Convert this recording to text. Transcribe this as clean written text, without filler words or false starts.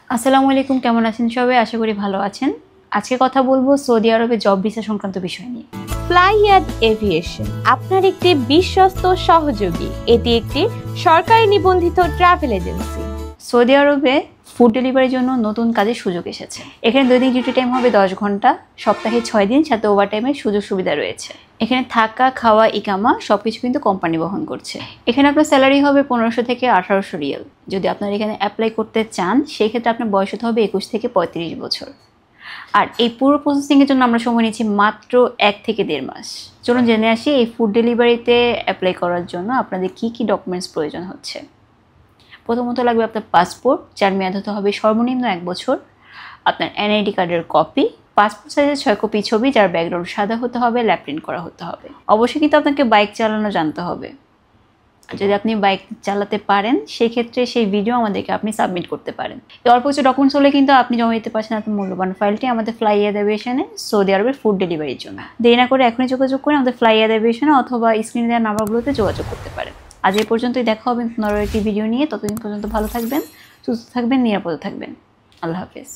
আসসালামু আলাইকুম, কেমন আছেন সবাই? আশা করি ভালো আছেন। আজকে কথা বলবো সৌদি আরবে জব ভিসা সংক্রান্ত বিষয় নিয়ে। ফ্লাইয়াদ এভিয়েশন আপনার একটি বিশ্বস্ত সহযোগী। এটি একটি সরকারি নিবন্ধিত ট্রাভেল এজেন্সি। সৌদি আরবে ফুড ডেলিভারির জন্য নতুন কাজের সুযোগ এসেছে। এখানে দৈনিক ডিউটি টাইম হবে 10 ঘন্টা, সপ্তাহে 6 দিন, সাথে ওভারটাইমের সুযোগ সুবিধা রয়েছে। এখানে থাকা, খাওয়া, ইকামা সবকিছু কিন্তু কোম্পানি বহন করছে। এখানে আপনার স্যালারি হবে 1500 থেকে 1800 রিয়াল। যদি আপনার এখানে অ্যাপ্লাই করতে চান, সেই ক্ষেত্রে আপনার বয়স হতে হবে 21 থেকে 35 বছর। আর এই পুরো প্রসেসিংয়ের জন্য আমরা সময় নিচ্ছি মাত্র 1 থেকে 1.5 মাস। চলুন জেনে আসি এই ফুড ডেলিভারিতে অ্যাপ্লাই করার জন্য আপনাদের কি কি ডকুমেন্টস প্রয়োজন হচ্ছে। প্রথমত লাগবে আপনার পাসপোর্ট, যার মেয়াদ হতে হবে সর্বনিম্ন 1 বছর। আপনার এনআইডি কার্ডের কপি, পাসপোর্ট সাইজের 6 কপি ছবি, যার ব্যাকগ্রাউন্ড সাদা হতে হবে, ল্যাপ প্রিন্ট করা হতে হবে। অবশ্যই কিন্তু আপনাকে বাইক চালানো জানতে হবে। যদি আপনি বাইক চালাতে পারেন, সেই ক্ষেত্রে সেই ভিডিও আমাদেরকে আপনি সাবমিট করতে পারেন। এই অল্প কিছু ডকুমেন্টস হলে কিন্তু আপনি জমা দিতে পারছেন আপনার মূল্যবান ফাইলটি আমাদের ফ্লাইয়াদ এভিয়েশনে সৌদি আরবের ফুড ডেলিভারির জন্য। দেরি না করে এখনই যোগাযোগ করে আমাদের ফ্লাইয়াদ এভিয়েশনে অথবা স্ক্রিনে দেওয়া নাম্বারগুলোতে যোগাযোগ করতে পারেন। আজ এই পর্যন্তই, দেখা হবে নতুন একটি ভিডিও নিয়ে। ততদিন পর্যন্ত ভালো থাকবেন, সুস্থ থাকবেন, নিরাপদে থাকবেন। আল্লাহ হাফেজ।